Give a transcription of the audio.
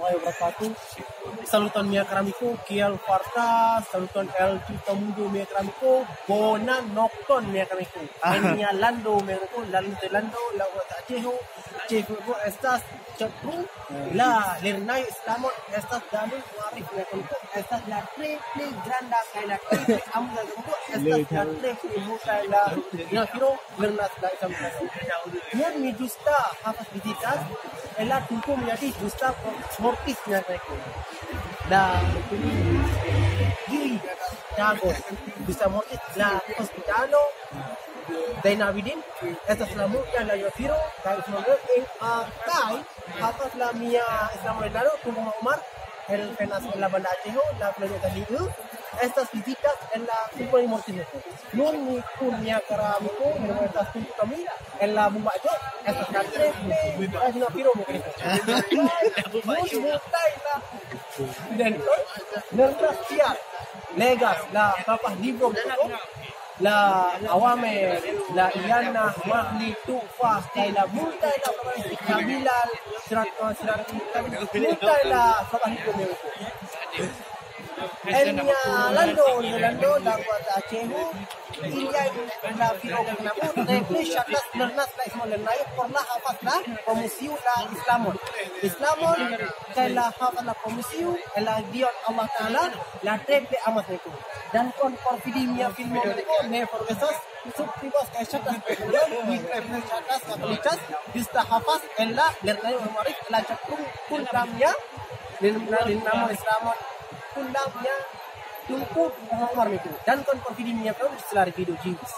warahmatullahi wabarakatuh. Saluton mia karamiku, Kial Farta, saluton El Tutamundo mia karamiku, Bona Nocton mia karamiku. Enia Lando mia karamiku, Lando, la Watachejo, Chefu estas Chatru, la Lernay Islamon, estas Dalil Marif mia karamiku, estas la triple granda kay la triple amda karamiku, estas la triple musa la Yafiro, Lernas la Islamon. Yan mi justa hafaz visitas, ela tunku menjadi justa mortisnya mereka. Dan giri jago bisa mortis la hospitalo dai Navidin, esta selamu dan la Yafiro, kay semoga kay hafaz la mia Islamolano tunku Umar, el penas la banda Acejo, la playa Taliu. Estas visitas en la Super Mortis. No ni punya karamiku, no estas tuntu kami en la Bumbajo, estas cantres es una piro mungkin. Dan nerdas tiar, legas, la papas libro la awame, la iana, mahli, tufa, la multa, la kabilal, sirat, multa, la papas libro. Lando la Watachejo, Ilya la Firo Nabu, Repli Shakas Lernas la Ismolenay, por la Hafazla, Komisiu la Islamon, la Hafaz la Komisiu, la Dion Allah Ta'ala, la Triple Amateko. Dan kon porfidimia filmo ne forgesas, subtibos kay Shakas Pekulion, Repli Shakas Kapalichas, Dista Hafaz, la Lernay Umarik, la Chakung Kundamnya, Linamo Islamon, Kundamnya, tungku Umar itu dan kon video video jiwis.